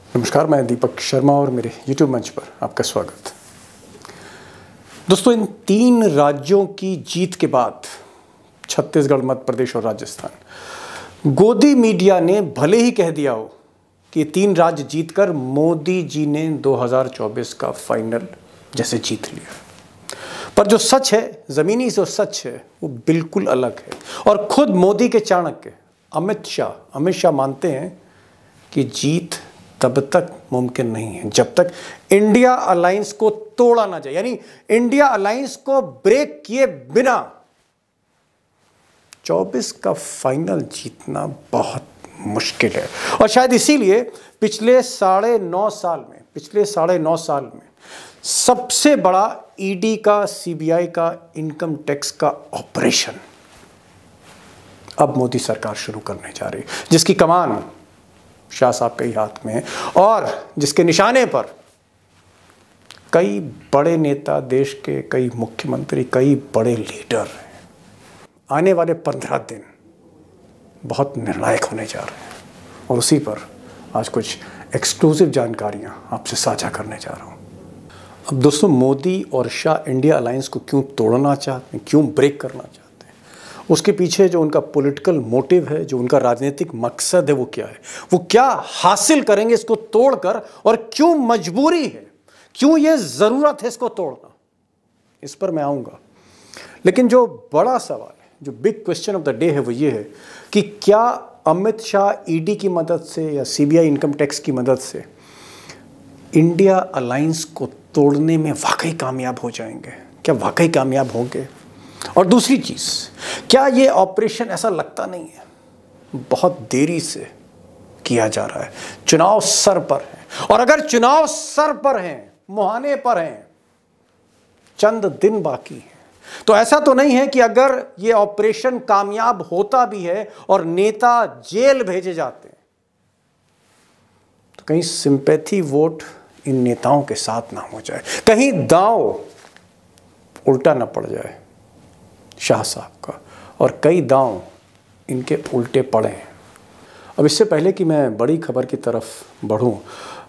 नमस्कार, मैं दीपक शर्मा और मेरे YouTube मंच पर आपका स्वागत। दोस्तों, इन 3 राज्यों की जीत के बाद छत्तीसगढ़, मध्य प्रदेश और राजस्थान, गोदी मीडिया ने भले ही कह दिया हो कि 3 राज्य जीतकर मोदी जी ने 2024 का फाइनल जैसे जीत लिया, पर जो सच है, जमीनी जो सच है, वो बिल्कुल अलग है। और खुद मोदी के चाणक्य अमित शाह मानते हैं कि जीत तब तक मुमकिन नहीं है जब तक इंडिया अलायंस को तोड़ा ना जाए, यानी इंडिया अलायंस को ब्रेक किए बिना 24 का फाइनल जीतना बहुत मुश्किल है। और शायद इसीलिए पिछले साढ़े नौ साल में सबसे बड़ा ईडी का, सीबीआई का, इनकम टैक्स का ऑपरेशन अब मोदी सरकार शुरू करने जा रही है, जिसकी कमान शाह साहब के ही हाथ में है और जिसके निशाने पर कई बड़े नेता, देश के कई मुख्यमंत्री, कई बड़े लीडर हैं। आने वाले 15 दिन बहुत निर्णायक होने जा रहे हैं और उसी पर आज कुछ एक्सक्लूसिव जानकारियां आपसे साझा करने जा रहा हूं। अब दोस्तों, मोदी और शाह इंडिया अलायंस को क्यों तोड़ना चाहते हैं, क्यों ब्रेक करना चाहते हैं, उसके पीछे जो उनका पॉलिटिकल मोटिव है, जो उनका राजनीतिक मकसद है, वो क्या है, वो क्या हासिल करेंगे इसको तोड़कर, और क्यों मजबूरी है, क्यों ये ज़रूरत है इसको तोड़ना, इस पर मैं आऊँगा। लेकिन जो बड़ा सवाल है, जो big question of the day है, वो ये है कि क्या अमित शाह ईडी की मदद से या सीबीआई इनकम टैक्स की मदद से इंडिया अलायंस को तोड़ने में वाकई कामयाब हो जाएंगे? क्या वाकई कामयाब होंगे? और दूसरी चीज़, क्या ये ऑपरेशन, ऐसा लगता नहीं है, बहुत देरी से किया जा रहा है, चुनाव सर पर है, और अगर चुनाव सर पर हैं, मुहाने पर हैं, चंद दिन बाकी हैं, तो ऐसा तो नहीं है कि अगर ये ऑपरेशन कामयाब होता भी है और नेता जेल भेजे जाते हैं तो कहीं सिंपैथी वोट इन नेताओं के साथ ना हो जाए, कहीं दांव उल्टा ना पड़ जाए शाह साहब का, और कई दांव इनके उल्टे पड़े हैं। अब इससे पहले कि मैं बड़ी खबर की तरफ बढ़ूं,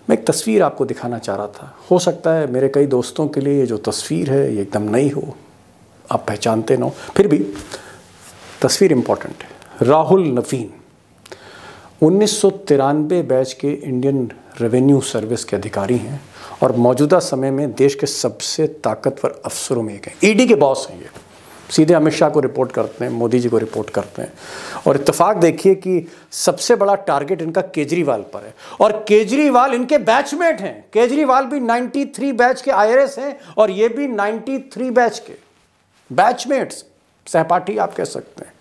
मैं एक तस्वीर आपको दिखाना चाह रहा था। हो सकता है मेरे कई दोस्तों के लिए ये जो तस्वीर है ये एकदम नई हो, आप पहचानते ना हो, फिर भी तस्वीर इम्पॉर्टेंट है। राहुल नवीन 1993 बैच के इंडियन रेवेन्यू सर्विस के अधिकारी हैं और मौजूदा समय में देश के सबसे ताकतवर अफसरों में एक हैं। ईडी के बॉस हैं, ये सीधे अमित शाह को रिपोर्ट करते हैं, मोदी जी को रिपोर्ट करते हैं। और इत्तेफाक देखिए कि सबसे बड़ा टारगेट इनका केजरीवाल पर है, और केजरीवाल इनके बैचमेट हैं। केजरीवाल भी 93 बैच के आईआरएस हैं और ये भी 93 बैच के बैचमेट्स, सहपाठी आप कह सकते हैं।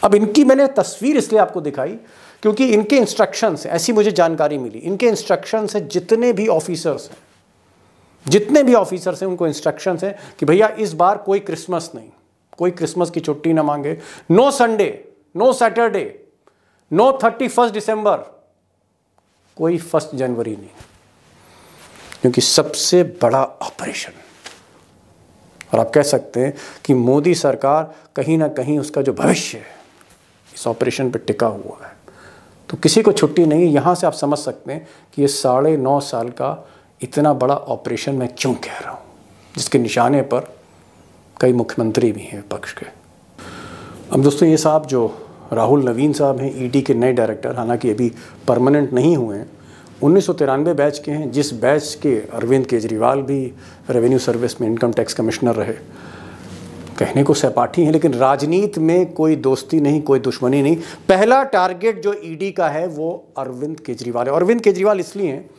अब इनकी मैंने तस्वीर इसलिए आपको दिखाई क्योंकि इनके इंस्ट्रक्शंस, ऐसी मुझे जानकारी मिली, इनके इंस्ट्रक्शंस है जितने भी ऑफिसर्स हैं उनको इंस्ट्रक्शंस है कि भैया इस बार कोई क्रिसमस नहीं, कोई क्रिसमस की छुट्टी ना मांगे, no Sunday, no Saturday, no 31 December, कोई 1 जनवरी नहीं, क्योंकि सबसे बड़ा ऑपरेशन, और आप कह सकते हैं कि मोदी सरकार कहीं ना कहीं उसका जो भविष्य है इस ऑपरेशन पर टिका हुआ है। तो किसी को छुट्टी नहीं। यहाँ से आप समझ सकते हैं कि ये 9.5 साल का इतना बड़ा ऑपरेशन मैं क्यों कह रहा हूँ, जिसके निशाने पर कई मुख्यमंत्री भी हैं विपक्ष के। अब दोस्तों, ये साहब जो राहुल नवीन साहब हैं, ईडी के नए डायरेक्टर, हालांकि अभी परमानेंट नहीं हुए हैं, 1993 बैच के हैं, जिस बैच के अरविंद केजरीवाल भी रेवेन्यू सर्विस में इनकम टैक्स कमिश्नर रहे। कहने को सहपाठी हैं, लेकिन राजनीति में कोई दोस्ती नहीं, कोई दुश्मनी नहीं। पहला टारगेट जो ईडी का है वो अरविंद केजरीवाल है। अरविंद केजरीवाल इसलिए हैं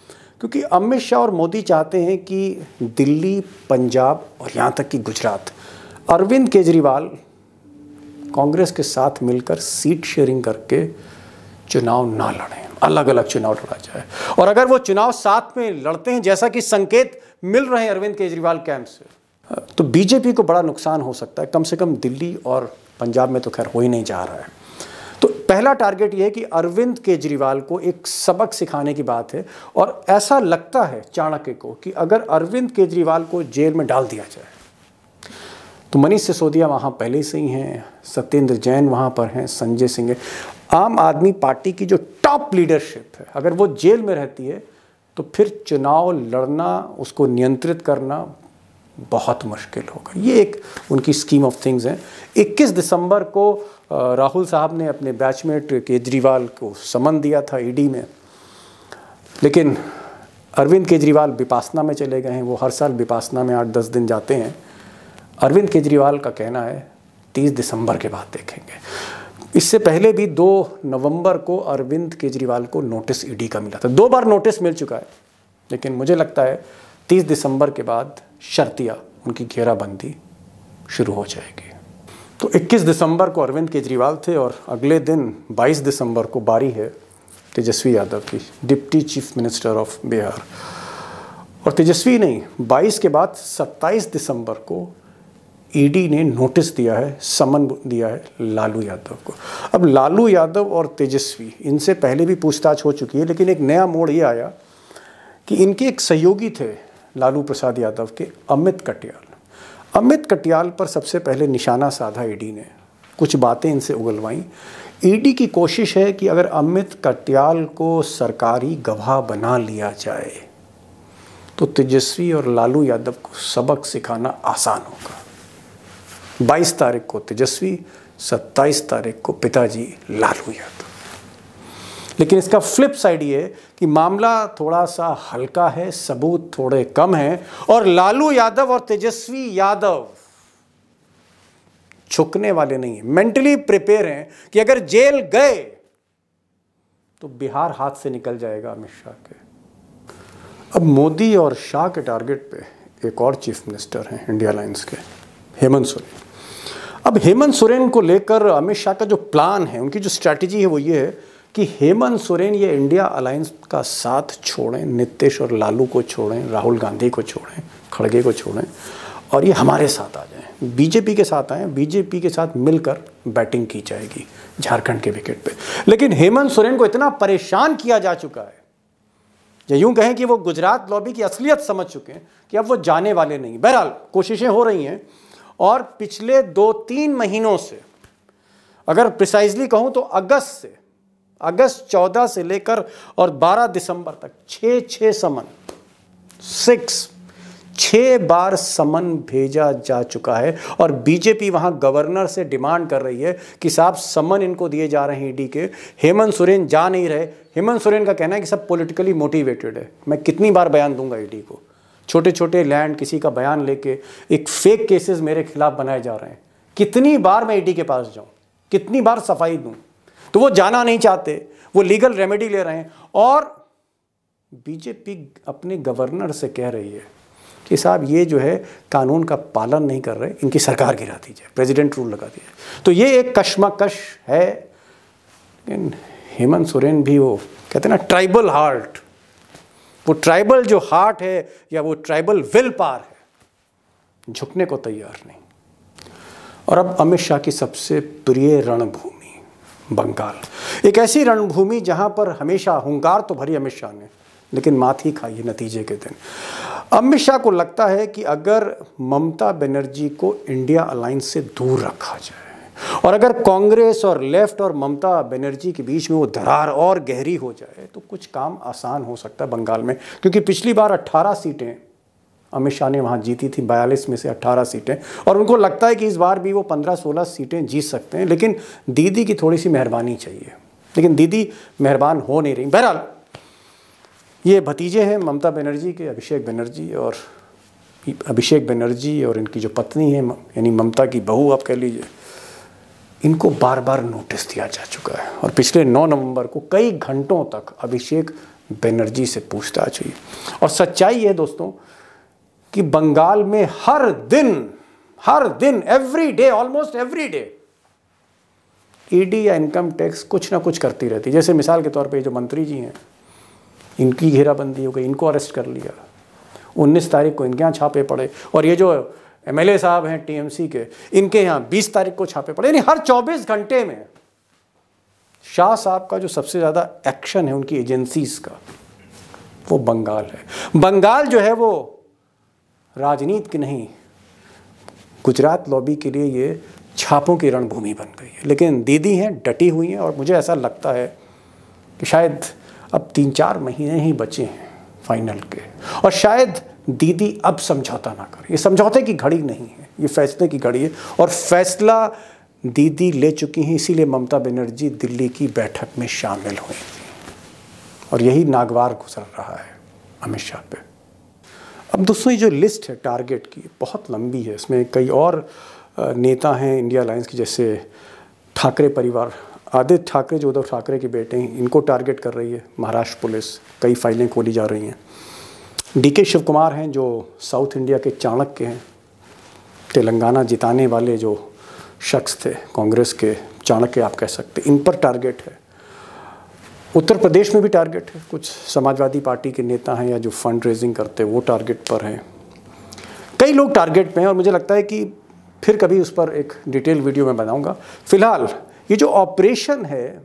क्योंकि अमित शाह और मोदी चाहते हैं कि दिल्ली, पंजाब और यहाँ तक कि गुजरात, अरविंद केजरीवाल कांग्रेस के साथ मिलकर सीट शेयरिंग करके चुनाव ना लड़ें, अलग अलग चुनाव लड़ा जाए। और अगर वो चुनाव साथ में लड़ते हैं, जैसा कि संकेत मिल रहे हैं अरविंद केजरीवाल कैंप से, तो बीजेपी को बड़ा नुकसान हो सकता है। कम से कम दिल्ली और पंजाब में तो खैर हो ही नहीं जा रहा है। तो पहला टारगेट ये है कि अरविंद केजरीवाल को एक सबक सिखाने की बात है, और ऐसा लगता है चाणक्य को कि अगर अरविंद केजरीवाल को जेल में डाल दिया जाए तो मनीष सिसोदिया वहाँ पहले से ही हैं, सत्येंद्र जैन वहाँ पर हैं, संजय सिंह है, आम आदमी पार्टी की जो टॉप लीडरशिप है, अगर वो जेल में रहती है तो फिर चुनाव लड़ना, उसको नियंत्रित करना बहुत मुश्किल होगा। ये एक उनकी स्कीम ऑफ थिंग्स है। 21 दिसंबर को राहुल साहब ने अपने बैचमेट केजरीवाल को समन दिया था ईडी में, लेकिन अरविंद केजरीवाल विपासना में चले गए हैं। वो हर साल विपासना में 8-10 दिन जाते हैं। अरविंद केजरीवाल का कहना है 30 दिसंबर के बाद देखेंगे। इससे पहले भी 2 नवंबर को अरविंद केजरीवाल को नोटिस ईडी का मिला था। 2 बार नोटिस मिल चुका है, लेकिन मुझे लगता है 30 दिसंबर के बाद शर्तिया उनकी घेराबंदी शुरू हो जाएगी। तो 21 दिसंबर को अरविंद केजरीवाल थे और अगले दिन 22 दिसंबर को बारी है तेजस्वी यादव की, deputy chief minister of Bihar. और तेजस्वी नहीं, 22 के बाद 27 दिसंबर को ईडी ने नोटिस दिया है, समन दिया है लालू यादव को। अब लालू यादव और तेजस्वी, इनसे पहले भी पूछताछ हो चुकी है, लेकिन एक नया मोड़ ये आया कि इनके एक सहयोगी थे लालू प्रसाद यादव के, अमित कटियाल। अमित कटियाल पर सबसे पहले निशाना साधा ईडी ने, कुछ बातें इनसे उगलवाई। ईडी की कोशिश है कि अगर अमित कटियाल को सरकारी गवाह बना लिया जाए तो तेजस्वी और लालू यादव को सबक सिखाना आसान होगा। 22 तारीख को तेजस्वी, 27 तारीख को पिताजी लालू यादव। लेकिन इसका फ्लिप साइड ये कि मामला थोड़ा सा हल्का है, सबूत थोड़े कम हैं और लालू यादव और तेजस्वी यादव झुकने वाले नहीं हैं, मेंटली प्रिपेयर हैं कि अगर जेल गए तो बिहार हाथ से निकल जाएगा अमित शाह के। अब मोदी और शाह के टारगेट पे एक और चीफ मिनिस्टर हैं इंडिया अलायंस के, हेमंत सोरेन। अब हेमंत सोरेन को लेकर अमित शाह का जो प्लान है, उनकी जो स्ट्रैटेजी है वो ये है कि हेमंत सोरेन ये इंडिया अलायंस का साथ छोड़ें, नीतीश और लालू को छोड़ें, राहुल गांधी को छोड़ें, खड़गे को छोड़ें और ये हमारे साथ आ जाएं, बीजेपी के साथ आएँ, बीजेपी के साथ मिलकर बैटिंग की जाएगी झारखंड के विकेट पे। लेकिन हेमंत सोरेन को इतना परेशान किया जा चुका है, या यूं कहें कि वो गुजरात लॉबी की असलियत समझ चुके हैं कि अब वो जाने वाले नहीं। बहरहाल कोशिशें हो रही हैं और पिछले 2-3 महीनों से, अगर प्रिसाइजली कहूं तो अगस्त 14 से लेकर और 12 दिसंबर तक 6 समन, 6 बार समन भेजा जा चुका है। और बीजेपी वहां गवर्नर से डिमांड कर रही है कि साहब समन इनको दिए जा रहे हैं ईडी के, हेमंत सोरेन जा नहीं रहे। हेमंत सोरेन का कहना है कि सब पॉलिटिकली मोटिवेटेड है। मैं कितनी बार बयान दूंगा ईडी को, छोटे छोटे लैंड किसी का बयान लेके एक फेक केसेस मेरे खिलाफ बनाए जा रहे हैं, कितनी बार मैं ईडी के पास जाऊं, कितनी बार सफाई दूं। तो वो जाना नहीं चाहते, वो लीगल रेमेडी ले रहे हैं। और बीजेपी अपने गवर्नर से कह रही है कि साहब ये जो है कानून का पालन नहीं कर रहे, इनकी सरकार गिरा दीजिए, प्रेसिडेंट रूल लगा दीजिए। तो ये एक कश्मकश है। लेकिन हेमंत सोरेन भी, वो कहते हैं ना ट्राइबल हार्ट, वो ट्राइबल जो हार्ट है या वो ट्राइबल विल पावर है, झुकने को तैयार नहीं। और अब अमित शाह की सबसे प्रिय रणभूमि बंगाल, एक ऐसी रणभूमि जहां पर हमेशा हुंकार तो भरी अमित शाह ने, लेकिन मात ही खाई है नतीजे के दिन। अमित शाह को लगता है कि अगर ममता बनर्जी को इंडिया अलायंस से दूर रखा जाए और अगर कांग्रेस और लेफ्ट और ममता बनर्जी के बीच में वो दरार और गहरी हो जाए तो कुछ काम आसान हो सकता है बंगाल में। क्योंकि पिछली बार 18 सीटें अमित शाह ने वहाँ जीती थी, 42 में से 18 सीटें, और उनको लगता है कि इस बार भी वो 15-16 सीटें जीत सकते हैं। लेकिन दीदी की थोड़ी सी मेहरबानी चाहिए, लेकिन दीदी मेहरबान हो नहीं रही। बहरहाल ये भतीजे हैं ममता बनर्जी के, अभिषेक बनर्जी और इनकी जो पत्नी है यानी ममता की बहू आप कह लीजिए, इनको बार बार नोटिस दिया जा चुका है। और पिछले 9 नवंबर को कई घंटों तक अभिषेक बनर्जी से पूछताछ हुई। और सच्चाई है दोस्तों कि बंगाल में हर दिन every day, almost every day ED या इनकम टैक्स कुछ ना कुछ करती रहती है। जैसे मिसाल के तौर पे जो मंत्री जी हैं, इनकी घेराबंदी हो गई, इनको अरेस्ट कर लिया, 19 तारीख को इनके यहाँ छापे पड़े, और ये जो एमएलए साहब हैं टीएमसी के, इनके यहाँ 20 तारीख को छापे पड़े। यानी हर 24 घंटे में शाह साहब का जो सबसे ज़्यादा एक्शन है उनकी एजेंसीज का, वो बंगाल है। बंगाल जो है वो राजनीति की नहीं, गुजरात लॉबी के लिए ये छापों की रणभूमि बन गई है। लेकिन दीदी हैं, डटी हुई हैं, और मुझे ऐसा लगता है कि शायद अब 3-4 महीने ही बचे हैं फाइनल के, और शायद दीदी अब समझौता ना करे। ये समझौते की घड़ी नहीं है, ये फैसले की घड़ी है, और फैसला दीदी ले चुकी हैं। इसीलिए ममता बनर्जी दिल्ली की बैठक में शामिल हुई थी, और यही नागवार गुजर रहा है अमित शाह पे। अब दोस्तों, ये जो लिस्ट है टारगेट की बहुत लंबी है। इसमें कई और नेता हैं इंडिया अलायंस के, जैसे ठाकरे परिवार, आदित्य ठाकरे जो उद्धव ठाकरे के बेटे हैं, इनको टारगेट कर रही है महाराष्ट्र पुलिस। कई फाइलें खोली जा रही हैं। डीके शिव कुमार हैं जो साउथ इंडिया के चाणक्य हैं, तेलंगाना जिताने वाले जो शख्स थे, कांग्रेस के चाणक्य आप कह सकते, इन पर टारगेट है। उत्तर प्रदेश में भी टारगेट है। कुछ समाजवादी पार्टी के नेता हैं या जो फंड रेजिंग करते हैं वो टारगेट पर हैं। कई लोग टारगेट पे हैं, और मुझे लगता है कि फिर कभी उस पर एक डिटेल वीडियो मैं बनाऊंगा। फिलहाल ये जो ऑपरेशन है,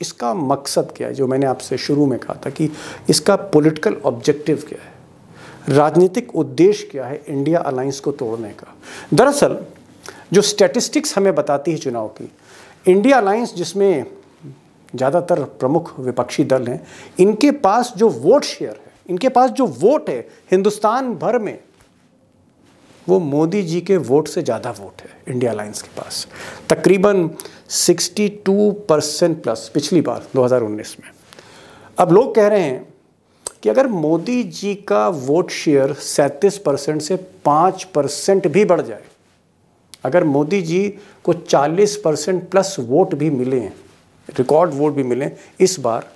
इसका मकसद क्या है, जो मैंने आपसे शुरू में कहा था कि इसका पॉलिटिकल ऑब्जेक्टिव क्या है, राजनीतिक उद्देश्य क्या है इंडिया अलायंस को तोड़ने का। दरअसल जो स्टैटिस्टिक्स हमें बताती है चुनाव की, इंडिया अलायंस जिसमें ज़्यादातर प्रमुख विपक्षी दल हैं, इनके पास जो वोट शेयर है, इनके पास जो वोट है हिंदुस्तान भर में, वो मोदी जी के वोट से ज़्यादा वोट है इंडिया अलायंस के पास। तकरीबन 62% प्लस पिछली बार 2019 में। अब लोग कह रहे हैं कि अगर मोदी जी का वोट शेयर 37% से 5% भी बढ़ जाए, अगर मोदी जी को 40% प्लस वोट भी मिले, रिकॉर्ड वोट भी मिले इस बार,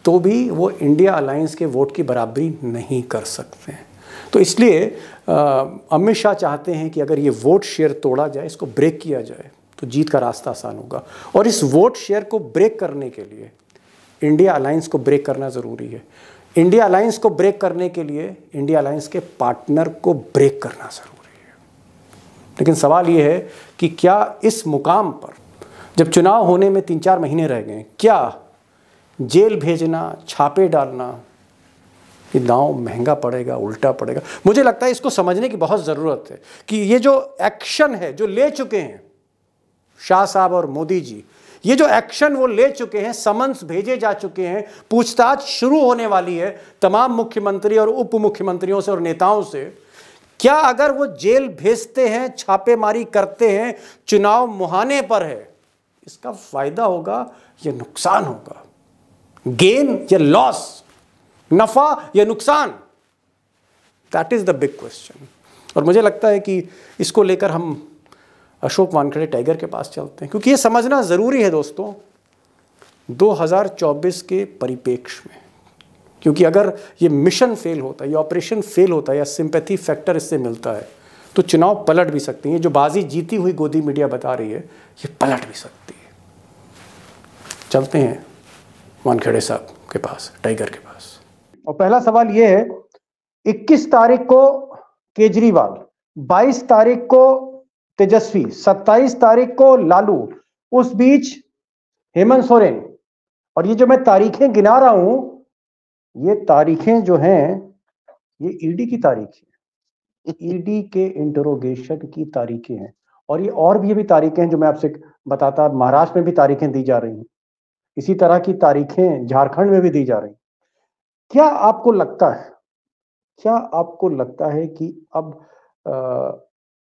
तो भी वो इंडिया अलायंस के वोट की बराबरी नहीं कर सकते हैं। तो इसलिए अमित शाह चाहते हैं कि अगर ये वोट शेयर तोड़ा जाए, इसको ब्रेक किया जाए, तो जीत का रास्ता आसान होगा। और इस वोट शेयर को ब्रेक करने के लिए इंडिया अलायंस को ब्रेक करना ज़रूरी है। इंडिया अलायंस को ब्रेक करने के लिए इंडिया अलायंस के पार्टनर को ब्रेक करना ज़रूरी है। लेकिन सवाल ये है कि क्या इस मुकाम पर, जब चुनाव होने में 3-4 महीने रह गए, क्या जेल भेजना, छापे डालना, ये दांव महंगा पड़ेगा, उल्टा पड़ेगा? मुझे लगता है इसको समझने की बहुत ज़रूरत है कि ये जो एक्शन है जो ले चुके हैं शाह साहब और मोदी जी, ये जो एक्शन वो ले चुके हैं, समन्स भेजे जा चुके हैं, पूछताछ शुरू होने वाली है तमाम मुख्यमंत्री और उप मुख्यमंत्रियों से और नेताओं से। क्या अगर वो जेल भेजते हैं, छापेमारी करते हैं, चुनाव मुहाने पर है, इसका फायदा होगा या नुकसान होगा? गेन या लॉस, नफा या नुकसान? That is the big question. और मुझे लगता है कि इसको लेकर हम अशोक वानखेड़े टाइगर के पास चलते हैं, क्योंकि ये समझना ज़रूरी है दोस्तों 2024 के परिप्रेक्ष्य में। क्योंकि अगर ये मिशन फेल होता है, ये ऑपरेशन फेल होता है, या सिंपैथी फैक्टर इससे मिलता है, तो चुनाव पलट भी सकती है। जो बाजी जीती हुई गोदी मीडिया बता रही है, ये पलट भी सकती है। चलते हैं वानखेड़े साहब के पास, टाइगर के पास। और पहला सवाल ये है, 21 तारीख को केजरीवाल, 22 तारीख को तेजस्वी, 27 तारीख को लालू, उस बीच हेमंत सोरेन। और ये जो मैं तारीखें गिना रहा हूं, ये तारीखें जो हैं, ये ईडी की तारीखें, ईडी के इंटरोगेशन की तारीखें हैं। और ये और भी तारीखें हैं जो मैं आपसे बताता, महाराष्ट्र में भी तारीखें दी जा रही हैं, इसी तरह की तारीखें झारखंड में भी दी जा रही हैं। क्या आपको लगता है कि अब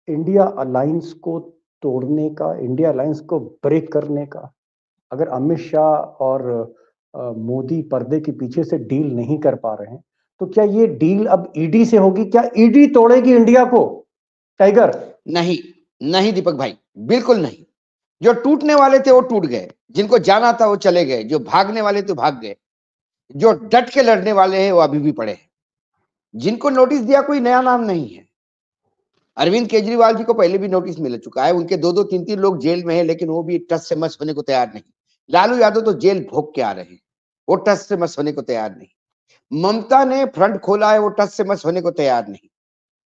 इंडिया अलायंस को तोड़ने का, इंडिया अलायंस को ब्रेक करने का, अगर अमित शाह और मोदी पर्दे के पीछे से डील नहीं कर पा रहे हैं, तो क्या ये डील अब ईडी से होगी? क्या ईडी तोड़ेगी इंडिया को, टाइगर? नहीं, नहीं दीपक भाई, बिल्कुल नहीं। जो टूटने वाले थे वो टूट गए, जिनको जाना था वो चले गए, जो भागने वाले थे भाग गए, जो डट के लड़ने वाले हैं वो अभी भी पड़े हैं। जिनको नोटिस दिया कोई नया नाम नहीं है। अरविंद केजरीवाल जी को पहले भी नोटिस मिल चुका है, उनके 2-2, 3-3 लोग जेल में हैं, लेकिन वो भी टस से मस होने को तैयार नहीं। लालू यादव तो जेल भोग के आ रहे हैं, वो टस से मस होने को तैयार नहीं। ममता ने फ्रंट खोला है, वो टस से मस होने को तैयार नहीं।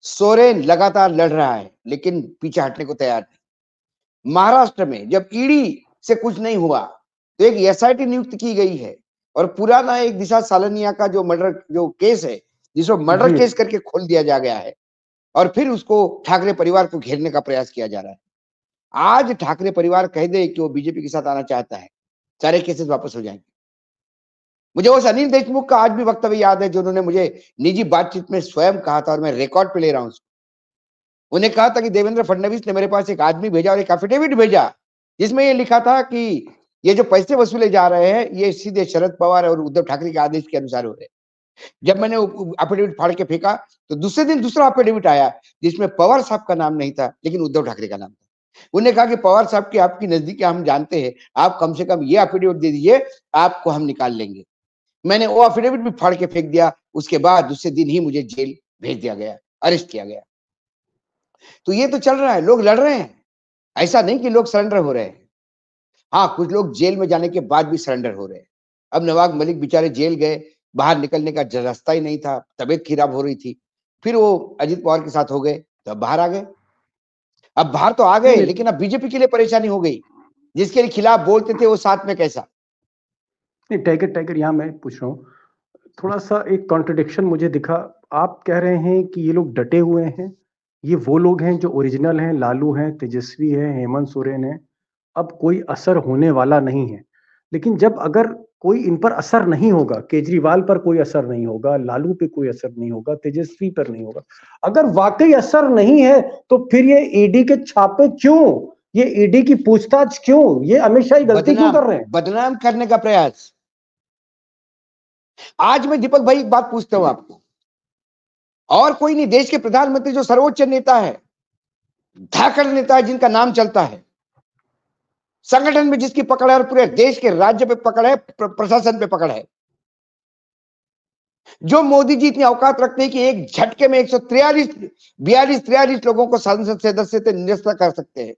सोरेन लगातार लड़ रहा है, लेकिन पीछे हटने को तैयार नहीं। महाराष्ट्र में जब ईडी से कुछ नहीं हुआ तो एक एसआईटी नियुक्त की गई है, और पुराना एक दिशा सालनिया का जो मर्डर जो केस है, जिसको मर्डर केस करके खोल दिया जा गया है, और फिर उसको ठाकरे परिवार को घेरने का प्रयास किया जा रहा है। आज ठाकरे परिवार कह दे कि वो बीजेपी के साथ आना चाहता है, सारे केसेस वापस हो जाएंगे। मुझे उस अनिल देशमुख का आज भी वक्तव्य याद है जो उन्होंने मुझे निजी बातचीत में स्वयं कहा था, और मैं रिकॉर्ड पे ले रहा हूं उसको। उन्हें कहा था कि देवेंद्र फडणवीस ने मेरे पास एक आदमी भेजा और एक एफिडेविट भेजा जिसमें ये लिखा था कि ये जो पैसे वसूले जा रहे हैं ये सीधे शरद पवार और उद्धव ठाकरे के आदेश के अनुसार हो रहे हैं। जब मैंने एफिडेविट फाड़ के फेंका तो दूसरे दिन दूसरा एफिडेविट आया जिसमें पवार साहब का नाम नहीं था लेकिन उद्धव ठाकरे का नाम था। उन्होंने कहा कि पवार साहब की आपकी नजदीकी हम जानते हैं, आप कम से कम ये एफिडेविट दे दीजिए, आपको हम निकाल लेंगे। मैंने वो एफिडेविट भी फाड़ के फेंक दिया। उसके बाद दूसरे दिन ही मुझे जेल भेज दिया गया, अरेस्ट किया गया। तो ये तो चल रहा है, लोग लड़ रहे हैं, ऐसा नहीं कि लोग सरेंडर हो रहे हैं। हाँ, कुछ लोग जेल में जाने के बाद भी सरेंडर हो रहे हैं। अब नवाब मलिक बेचारे जेल गए, बाहर निकलने का रास्ता ही नहीं था, तबीयत खराब हो रही थी, फिर वो अजित पवार के साथ हो गए तो अब बाहर आ गए। अब बाहर तो आ गए लेकिन अब बीजेपी के लिए परेशानी हो गई, जिसके खिलाफ बोलते थे वो साथ में कैसा। नहीं, टाइगर यहाँ मैं पूछ रहा हूँ, थोड़ा सा एक कॉन्ट्रडिक्शन मुझे दिखा। आप कह रहे हैं कि ये लोग डटे हुए हैं, ये वो लोग हैं जो ओरिजिनल हैं, लालू हैं, तेजस्वी हैं, हेमंत सोरेन हैं, अब कोई असर होने वाला नहीं है। लेकिन जब अगर कोई इन पर असर नहीं होगा, केजरीवाल पर कोई असर नहीं होगा, लालू पे कोई असर नहीं होगा, तेजस्वी पर नहीं होगा, अगर वाकई असर नहीं है तो फिर ये ईडी के छापे क्यों, ये ईडी की पूछताछ क्यों, ये अमित शाह गलती क्यों कर रहे हैं? बदनाम करने का प्रयास। आज मैं दीपक भाई एक बात पूछता हूं आपको, और कोई नहीं, देश के प्रधानमंत्री जो सर्वोच्च नेता है, धाकड़ नेता है, जिनका नाम चलता है, संगठन में जिसकी पकड़ है और पूरे देश के राज्य पे पकड़ है, प्रशासन पे पकड़ है, जो मोदी जी इतनी औकात रखते हैं कि एक झटके में 143 लोगों को संसद सदस्य से निरस्त कर सकते हैं।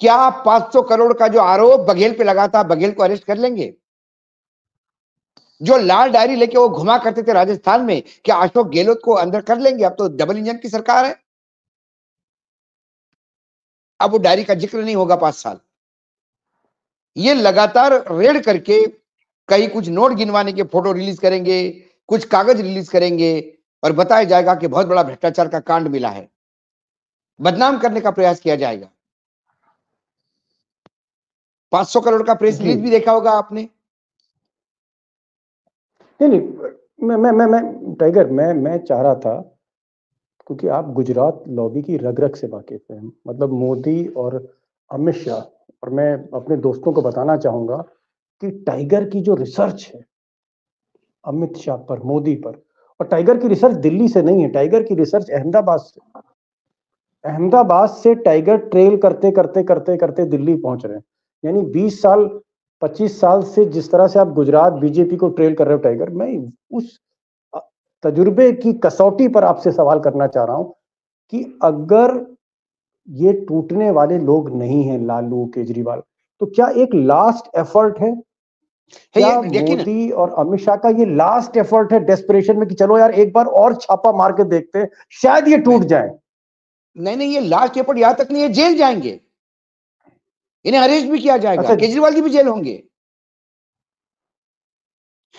क्या 500 करोड़ का जो आरोप बघेल पे लगा था, बघेल को अरेस्ट कर लेंगे? जो लाल डायरी लेके वो घुमा करते थे राजस्थान में, क्या अशोक गहलोत को अंदर कर लेंगे? अब तो डबल इंजन की सरकार है, अब वो डायरी का जिक्र नहीं होगा 5 साल। ये लगातार रेड करके कहीं कुछ नोट गिनवाने के फोटो रिलीज करेंगे, कुछ कागज रिलीज करेंगे और बताया जाएगा कि बहुत बड़ा भ्रष्टाचार का कांड मिला है, बदनाम करने का प्रयास किया जाएगा। 500 करोड़ का प्रेस रिलीज भी देखा होगा आपने। नहीं, मैं टाइगर, मैं चाह रहा था, क्योंकि आप गुजरात लॉबी की रग रग से वाकिफ हैं, मतलब मोदी और अमित शाह, और मैं अपने दोस्तों को बताना चाहूंगा कि टाइगर की जो रिसर्च है अमित शाह पर, मोदी पर, और टाइगर की रिसर्च दिल्ली से नहीं है, टाइगर की रिसर्च अहमदाबाद से टाइगर ट्रेल करते करते करते करते दिल्ली पहुंच रहे हैं। यानी 20 साल 25 साल से जिस तरह से आप गुजरात बीजेपी को ट्रेल कर रहे हो टाइगर, मैं उस तजुर्बे की कसौटी पर आपसे सवाल करना चाह रहा हूं कि अगर ये टूटने वाले लोग नहीं हैं, लालू केजरीवाल, तो क्या एक लास्ट एफर्ट है? क्या मोदी और अमित शाह का ये लास्ट एफर्ट है डेस्परेशन में कि चलो यार एक बार और छापा मार के देखते हैं, शायद ये टूट जाए? नहीं, ये लास्ट एफर्ट यहां तक नहीं है, जेल जाएंगे, इन्हें अरेस्ट भी किया जाएगा। अच्छा, केजरीवाल जी भी जेल होंगे।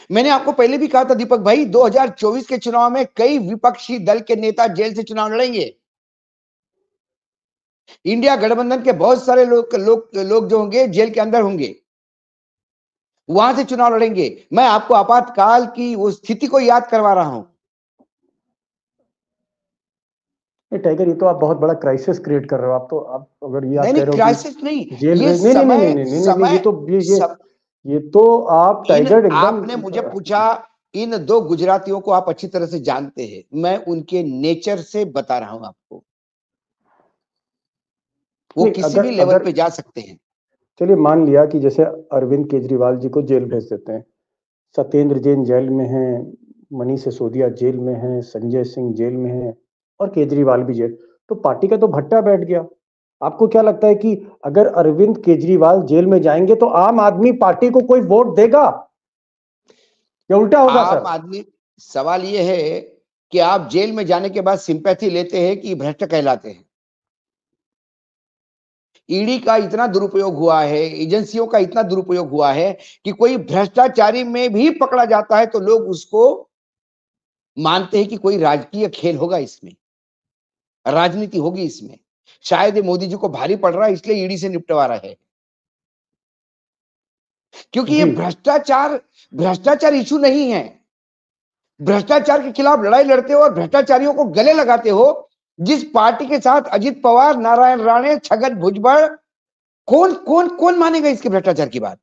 मैंने आपको पहले भी कहा था दीपक भाई, 2024 के चुनाव में कई विपक्षी दल के नेता जेल से चुनाव लड़ेंगे। इंडिया गठबंधन के बहुत सारे लोग जो होंगे जेल के अंदर होंगे, वहां से चुनाव लड़ेंगे। मैं आपको आपातकाल की उस स्थिति को याद करवा रहा हूं। टाइगर, ये तो आप बहुत बड़ा क्राइसिस क्रिएट कर रहे हो। आप तो, आप अगर ये आप कह रहे हो क्राइसिस नहीं, जेल में, नहीं, ये तो आप टाइगर एकदम। आपने मुझे पूछा, इन 2 गुजरातियों को आप अच्छी तरह से जानते हैं, मैं उनके नेचर से बता रहा हूं आपको, वो किसी भी लेवल पे जा सकते हैं। चलिए मान लिया कि जैसे अरविंद केजरीवाल जी को जेल भेज देते हैं, सत्येंद्र जैन जेल में हैं, मनीष सिसोदिया जेल में हैं, संजय सिंह जेल में हैं और केजरीवाल भी जेल, तो पार्टी का तो भट्टा बैठ गया। आपको क्या लगता है कि अगर अरविंद केजरीवाल जेल में जाएंगे तो आम आदमी पार्टी को कोई वोट देगा या उल्टा होगा? आम आदमी, सवाल यह है कि आप जेल में जाने के बाद सिंपैथी लेते हैं कि भ्रष्ट कहलाते हैं। ईडी का इतना दुरुपयोग हुआ है, एजेंसियों का इतना दुरुपयोग हुआ है कि कोई भ्रष्टाचारी में भी पकड़ा जाता है तो लोग उसको मानते हैं कि कोई राजकीय खेल होगा, इसमें राजनीति होगी इसमें। शायद ये मोदी जी को भारी पड़ रहा है, इसलिए ईडी से निपटवा रहे हैं, क्योंकि ये जी भ्रष्टाचार इशू नहीं है। भ्रष्टाचार के खिलाफ लड़ाई लड़ते हो और भ्रष्टाचारियों को गले लगाते हो। जिस पार्टी के साथ अजित पवार, नारायण राणे, छगन भुजबल, कौन कौन कौन मानेगा इसके भ्रष्टाचार की बात?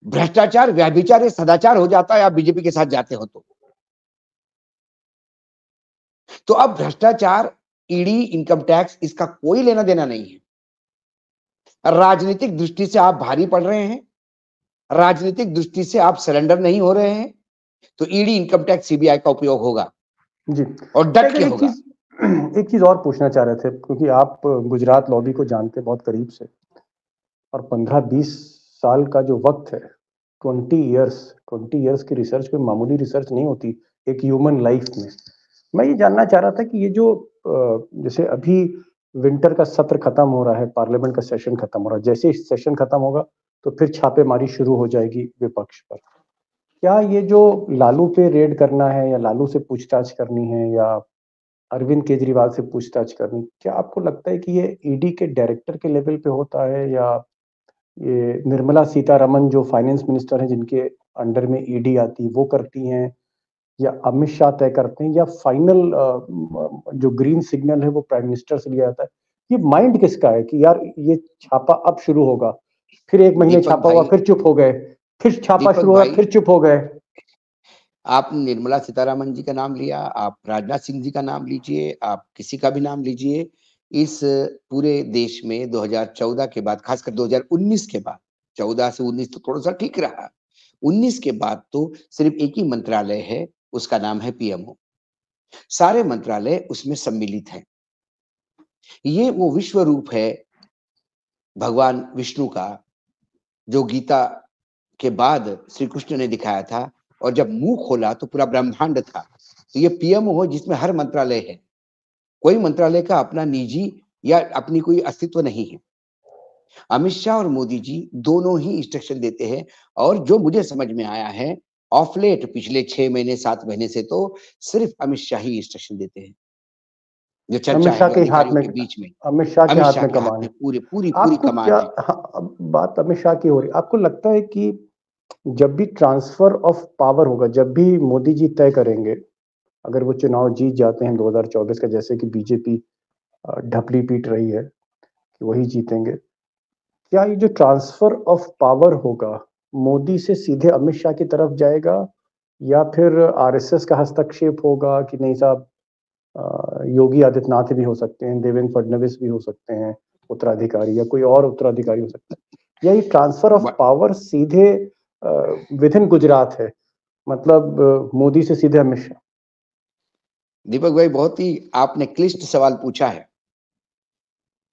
भ्रष्टाचार, व्यभिचार, ये सदाचार हो जाता है आप बीजेपी के साथ जाते हो तो अब भ्रष्टाचार, ईडी, इनकम टैक्स, इसका कोई लेना देना नहीं है। राजनीतिक दृष्टि से आप भारी पड़ रहे हैं, राजनीतिक दृष्टि से आप सरेंडर नहीं हो रहे हैं, तो ईडी, इनकम टैक्स, सीबीआई का उपयोग होगा जी। और डट के होगा। एक चीज और पूछना चाह रहे थे, क्योंकि आप गुजरात लॉबी को जानते बहुत करीब से, और 15-20 साल का जो वक्त है, 20 इयर्स की रिसर्च कोई मामूली रिसर्च नहीं होती एक ह्यूमन लाइफ में। मैं ये जानना चाह रहा था कि ये जो जैसे अभी विंटर का सत्र खत्म हो रहा है, पार्लियामेंट का सेशन खत्म हो रहा है, जैसे सेशन खत्म होगा तो फिर छापेमारी शुरू हो जाएगी विपक्ष पर। क्या ये जो लालू पे रेड करना है, या लालू से पूछताछ करनी है, या अरविंद केजरीवाल से पूछताछ करनी, क्या आपको लगता है कि ये ईडी के डायरेक्टर के लेवल पे होता है, या ये निर्मला सीतारमन जो फाइनेंस मिनिस्टर हैं जिनके अंडर में ईडी आती है वो करती हैं, या अमित शाह तय करते हैं, या फाइनल जो ग्रीन सिग्नल है वो प्राइम मिनिस्टर से लिया जाता है? ये माइंड किसका है कि यार ये छापा अब शुरू होगा, फिर एक महीने दीपक छापा हुआ, भाई, फिर चुप हो गए, फिर छापा दीपक शुरू हुआ, भाई, फिर चुप हो गए? आप निर्मला सीतारमन जी का नाम लिया, आप राजनाथ सिंह जी का नाम लीजिए, आप किसी का भी नाम लीजिए, इस पूरे देश में 2014 के बाद, खासकर 2019 के बाद, 14 से 19 तो थोड़ा सा ठीक रहा, 19 के बाद तो सिर्फ एक ही मंत्रालय है, उसका नाम है पीएमओ। सारे मंत्रालय उसमें सम्मिलित हैं। ये वो विश्व रूप है भगवान विष्णु का, जो गीता के बाद श्री कृष्ण ने दिखाया था, और जब मुंह खोला तो पूरा ब्रह्मांड था। तो ये पीएमओ जिसमें हर मंत्रालय है, कोई मंत्रालय का अपना निजी या अपनी कोई अस्तित्व नहीं है। अमित शाह और मोदी जी दोनों ही इंस्ट्रक्शन देते हैं, और जो मुझे समझ में आया है ऑफ लेट पिछले 6 महीने 7 महीने से, तो सिर्फ अमित शाह ही इंस्ट्रक्शन देते हैं। जो चर्चा अमित है शाह वो के हाथ अधिकारियों में, के बीच में, अमित शाह के अमित हाथ शाह में के हाथ कमान में है। पूरी पूरी पूरी आपको क्या, कमान है। हाँ, अब बात अमित शाह की हो रही, आपको लगता है कि जब भी ट्रांसफर ऑफ पावर होगा, जब भी मोदी जी तय करेंगे, अगर वो चुनाव जीत जाते हैं 2024 का, जैसे कि बीजेपी ढपली पीट रही है कि वही जीतेंगे, क्या ये जो ट्रांसफर ऑफ पावर होगा मोदी से सीधे अमित शाह की तरफ जाएगा, या फिर आरएसएस का हस्तक्षेप होगा कि नहीं साहब, योगी आदित्यनाथ भी हो सकते हैं, देवेंद्र फडणवीस भी हो सकते हैं उत्तराधिकारी, या कोई और उत्तराधिकारी हो सकता है, या ये ट्रांसफर ऑफ पावर सीधे विद इन गुजरात है, मतलब मोदी से सीधे अमित शाह? दीपक भाई, बहुत ही आपने क्लिष्ट सवाल पूछा है,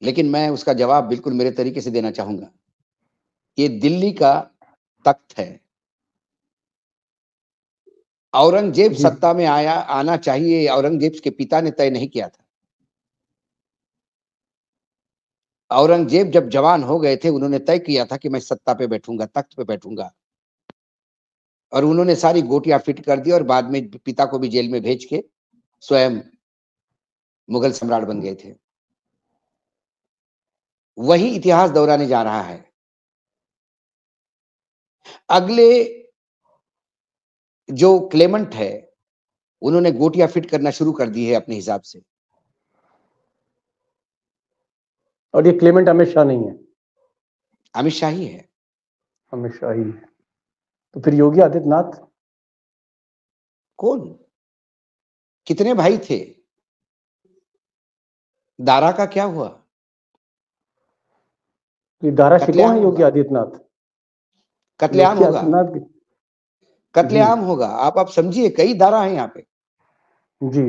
लेकिन मैं उसका जवाब बिल्कुल मेरे तरीके से देना चाहूंगा। ये दिल्ली का तख्त है। औरंगजेब जी सत्ता में आना चाहिए, औरंगजेब के पिता ने तय नहीं किया था। औरंगजेब जब जवान हो गए थे, उन्होंने तय किया था कि मैं सत्ता पे बैठूंगा, तख्त पे बैठूंगा, और उन्होंने सारी गोटियां फिट कर दी, और बाद में पिता को भी जेल में भेज के स्वयं मुगल सम्राट बन गए थे। वही इतिहास दोहराने जा रहा है। अगले जो क्लेमेंट है, उन्होंने गोटियां फिट करना शुरू कर दी है अपने हिसाब से। और ये क्लेमेंट अमित शाह नहीं है? अमित शाह ही है। अमित शाह ही है। तो फिर योगी आदित्यनाथ? कौन? कितने भाई थे? दारा का क्या हुआ? ये दारा शिकोह कत्लेआम है योगी होगा, आदित्यनाथ? कत्लेआम योगी होगा, आदित्यनाथ जी कत्लेआम होगा। आप समझिए, कई दारा है यहाँ पे। जी।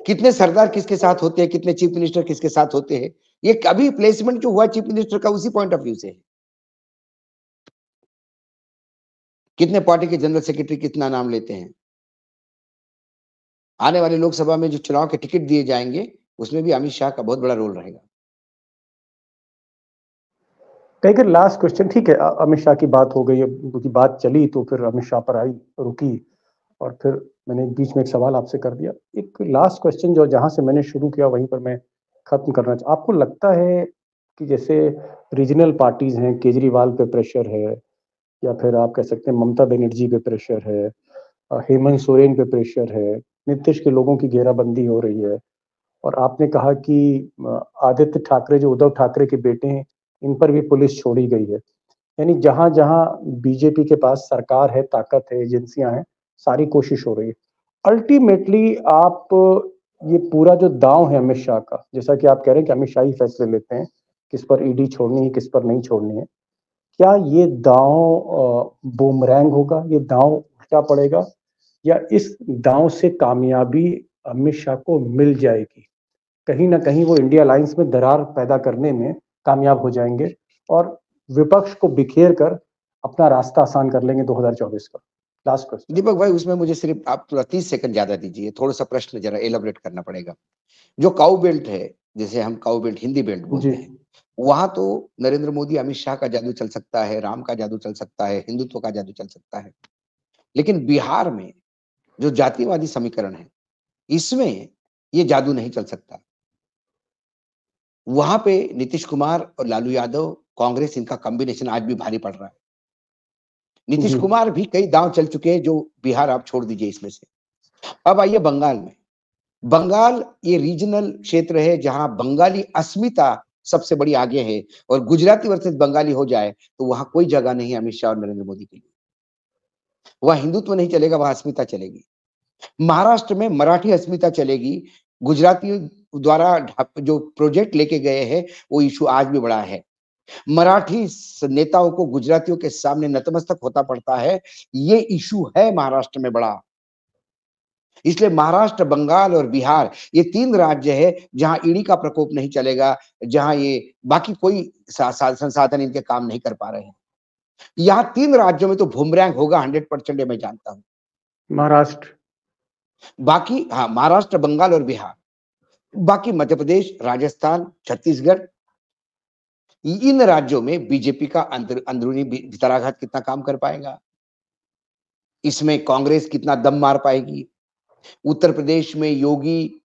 कितने सरदार किसके साथ होते हैं, कितने चीफ मिनिस्टर किसके साथ होते हैं, ये कभी प्लेसमेंट जो हुआ चीफ मिनिस्टर का उसी पॉइंट ऑफ व्यू से है। कितने पार्टी के जनरल सेक्रेटरी कितना नाम लेते हैं। आने वाले लोकसभा में जो चुनाव के टिकट दिए जाएंगे, उसमें भी अमित शाह का बहुत बड़ा रोल रहेगा। कहीं कर लास्ट क्वेश्चन, ठीक है, अमित शाह की बात हो गई है, क्योंकि बात चली तो फिर अमित शाह पर आई, रुकी, और फिर मैंने एक बीच में एक सवाल आपसे कर दिया। एक लास्ट क्वेश्चन जो जहाँ से मैंने शुरू किया वहीं पर मैं खत्म करना चाहता। आपको लगता है कि जैसे रीजनल पार्टीज हैं, केजरीवाल पे प्रेशर है, या फिर आप कह सकते हैं ममता बनर्जी पे प्रेशर है, हेमंत सोरेन पे प्रेशर है, नीतीश के लोगों की घेराबंदी हो रही है, और आपने कहा कि आदित्य ठाकरे जो उद्धव ठाकरे के बेटे हैं, इन पर भी पुलिस छोड़ी गई है। यानी जहां जहां बीजेपी के पास सरकार है, ताकत है, एजेंसियां हैं, सारी कोशिश हो रही है। अल्टीमेटली आप ये पूरा जो दांव है अमित शाह का, जैसा कि आप कह रहे हैं कि अमित शाह ही फैसले लेते हैं किस पर ईडी छोड़नी है, किस पर नहीं छोड़नी है, क्या ये दांव बूमरैंग होगा, ये दांव उल्टा पड़ेगा, या इस दांव से कामयाबी अमित शाह को मिल जाएगी? कहीं ना कहीं वो इंडिया अलायंस में दरार पैदा करने में कामयाब हो जाएंगे और विपक्ष को बिखेर कर अपना रास्ता आसान कर लेंगे 2024 का। लास्ट क्वेश्चन दीपक भाई, उसमें मुझे सिर्फ आप थोड़ा 30 सेकंड ज्यादा दीजिए, थोड़ा सा प्रश्न जरा एलाबोरेट करना पड़ेगा। जो काउ बेल्ट है, जैसे हम काउ बेल्ट हिंदी बेल्ट जी। बोलते हैं, वहां तो नरेंद्र मोदी अमित शाह का जादू चल सकता है, राम का जादू चल सकता है, हिंदुत्व का जादू चल सकता है। लेकिन बिहार में जो जातिवादी समीकरण है, इसमें ये जादू नहीं चल सकता। वहां पे नीतीश कुमार और लालू यादव, कांग्रेस, इनका कॉम्बिनेशन आज भी भारी पड़ रहा है। नीतीश जी। कुमार भी कई दांव चल चुके हैं, जो बिहार आप छोड़ दीजिए इसमें से। अब आइए बंगाल में। बंगाल ये रीजनल क्षेत्र है जहां बंगाली अस्मिता सबसे बड़ी आगे है, और गुजराती वर्सेस बंगाली हो जाए तो वहां कोई जगह नहीं है अमित शाह और नरेंद्र मोदी के लिए। वहां हिंदुत्व नहीं चलेगा, वहां अस्मिता चलेगी। महाराष्ट्र में मराठी अस्मिता चलेगी। गुजराती द्वारा जो प्रोजेक्ट लेके गए हैं, वो इशू आज भी बड़ा है। मराठी नेताओं को गुजरातियों के सामने नतमस्तक होता पड़ता है, ये इशू है महाराष्ट्र में बड़ा। इसलिए महाराष्ट्र, बंगाल और बिहार, ये 3 राज्य है जहां ईडी का प्रकोप नहीं चलेगा, जहां ये बाकी कोई संसाधन इनके काम नहीं कर पा रहे हैं। यहाँ 3 राज्यों में तो बूमरैंग होगा 100%, ये मैं जानता हूं। महाराष्ट्र, बाकी हाँ, महाराष्ट्र, बंगाल और बिहार। बाकी मध्य प्रदेश, राजस्थान, छत्तीसगढ़, इन राज्यों में बीजेपी का अंदरूनी भितराघात कितना काम कर पाएगा, इसमें कांग्रेस कितना दम मार पाएगी। उत्तर प्रदेश में योगी,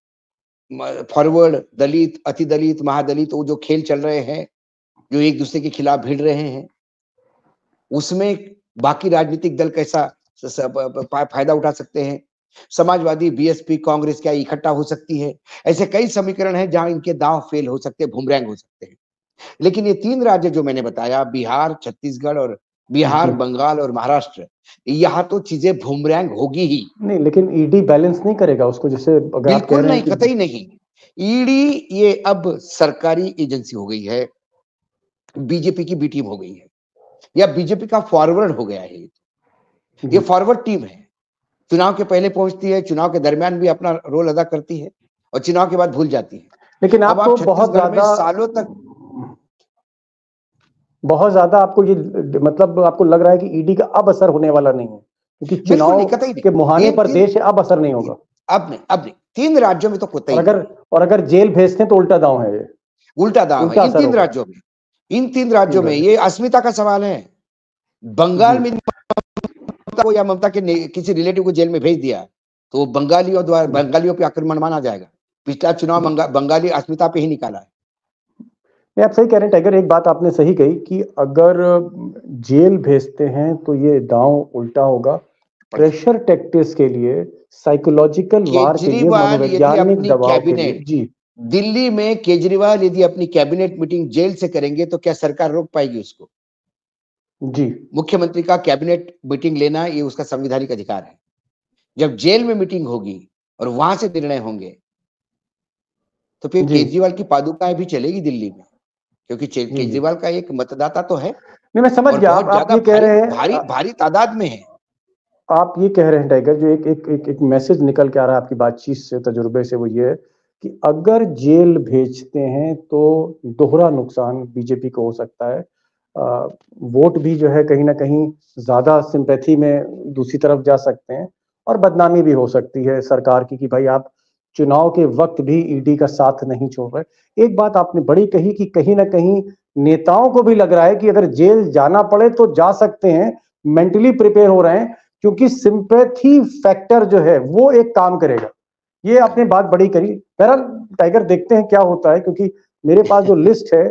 फॉरवर्ड, दलित, अति दलित, महादलित, वो जो खेल चल रहे हैं, जो एक दूसरे के खिलाफ भिड़ रहे हैं, उसमें बाकी राजनीतिक दल कैसा फायदा उठा सकते हैं। समाजवादी, बीएसपी, कांग्रेस क्या इकट्ठा हो सकती है? ऐसे कई समीकरण हैं जहां इनके दांव फेल हो सकते हैं, बूमरैंग हो सकते हैं। लेकिन ये 3 राज्य जो मैंने बताया, बिहार, छत्तीसगढ़ और बिहार, बंगाल और महाराष्ट्र, यहाँ तो चीजें बूमरैंग होगी ही नहीं। लेकिन ईडी बैलेंस नहीं करेगा उसको, जैसे अगर आप कह बिल्कुल रहे नहीं, हैं कि कतई नहीं। ईडी ये अब सरकारी एजेंसी हो गई है, बीजेपी की बी टीम हो गई है, या बीजेपी का फॉरवर्ड हो गया है। ये फॉरवर्ड टीम है, चुनाव के पहले पहुंचती है, चुनाव के दरमियान भी अपना रोल अदा करती है, और चुनाव के बाद भूल जाती है। लेकिन अब आपको आप छत्तीसगढ़ में सालों तक बहुत ज्यादा आपको ये मतलब आपको लग रहा है कि ईडी का अब असर होने वाला नहीं है, क्योंकि चुनाव के मुहाने पर देश है, अब असर नहीं होगा। अब नहीं 3 राज्यों में तो कोई और अगर जेल भेजते हैं तो उल्टा दांव है, ये उल्टा दांव है। इन तीन राज्यों में ये अस्मिता का सवाल है। बंगाल में को या ममता के किसी रिलेटिव को जेल में भेज दिया तो बंगालियों पे आक्रमण माना जाएगा। पिछला चुनाव बंगाली अस्मिता पे ही निकाला है। नहीं, आप सही कह रहे हैं टाइगर। एक बात आपने सही कही कि अगर जेल भेजते हैं तो ये दांव उल्टा होगा। प्रेशर टैक्टिक्स के लिए, साइकोलॉजिकल वार के लिए, मनोवैज्ञानिक दबाव के लिए। जी, दिल्ली में केजरीवाल यदि अपनी कैबिनेट मीटिंग जेल से करेंगे तो क्या सरकार रोक पाएगी उसको? जी, मुख्यमंत्री का कैबिनेट मीटिंग लेना ये उसका संवैधानिक अधिकार है। जब जेल में मीटिंग होगी और वहां से निर्णय होंगे तो फिर केजरीवाल की पादुकाएं भी चलेगी दिल्ली में, क्योंकि केजरीवाल का एक मतदाता तो है। नहीं, मैं समझ गया। आप ये कह रहे हैं भारी तादाद में है। आप ये कह रहे हैं टाइगर, जो एक मैसेज निकल के आ रहा है आपकी बातचीत से, तजुर्बे से, वो ये है कि अगर जेल भेजते हैं तो दोहरा नुकसान बीजेपी को हो सकता है। वोट भी जो है कहीं ना कहीं ज्यादा सिंपैथी में दूसरी तरफ जा सकते हैं, और बदनामी भी हो सकती है सरकार की कि भाई आप चुनाव के वक्त भी ईडी का साथ नहीं छोड़ रहे। एक बात आपने बड़ी कही कि कहीं ना कहीं नेताओं को भी लग रहा है कि अगर जेल जाना पड़े तो जा सकते हैं, मेंटली प्रिपेयर हो रहे हैं, क्योंकि सिंपैथी फैक्टर जो है वो एक काम करेगा। ये आपने बात बड़ी करी। बहरहाल टाइगर देखते हैं क्या होता है, क्योंकि मेरे पास जो लिस्ट है,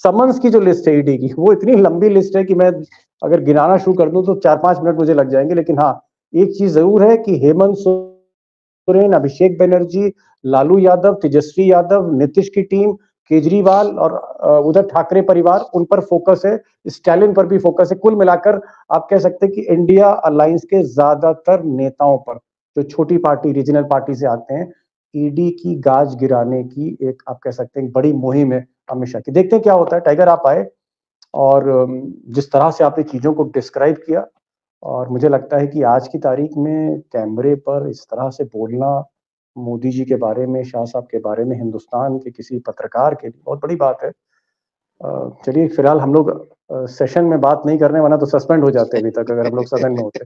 समन्स की जो लिस्ट है ईडी की, वो इतनी लंबी लिस्ट है कि मैं अगर गिनाना शुरू कर दूं तो 4-5 मिनट मुझे लग जाएंगे। लेकिन हाँ, एक चीज जरूर है कि हेमंत सोरेन, अभिषेक बनर्जी, लालू यादव, तेजस्वी यादव, नीतीश की टीम, केजरीवाल और उधर ठाकरे परिवार, उन पर फोकस है, स्टालिन पर भी फोकस है। कुल मिलाकर आप कह सकते हैं कि इंडिया अलायंस के ज्यादातर नेताओं पर, जो छोटी पार्टी, रीजनल पार्टी से आते हैं, ईडी की गाज गिराने की एक आप कह सकते हैं बड़ी मुहिम है अमित शाह की। देखते हैं क्या होता है। टाइगर आप आए और जिस तरह से आपने चीजों को डिस्क्राइब किया, और मुझे लगता है कि आज की तारीख में कैमरे पर इस तरह से बोलना मोदी जी के बारे में, शाह साहब के बारे में, हिंदुस्तान के किसी पत्रकार के लिए बहुत बड़ी बात है। चलिए फिलहाल हम लोग सेशन में बात नहीं करने, वरना तो सस्पेंड हो जाते अभी तक अगर हम लोग सदन में होते।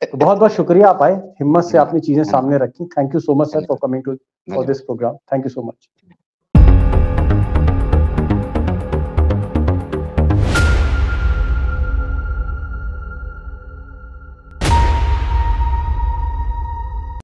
तो बहुत बहुत शुक्रिया, आप आए, हिम्मत से आपने चीजें सामने रखी। Thank you so much sir for coming to for this programme. Thank you so much.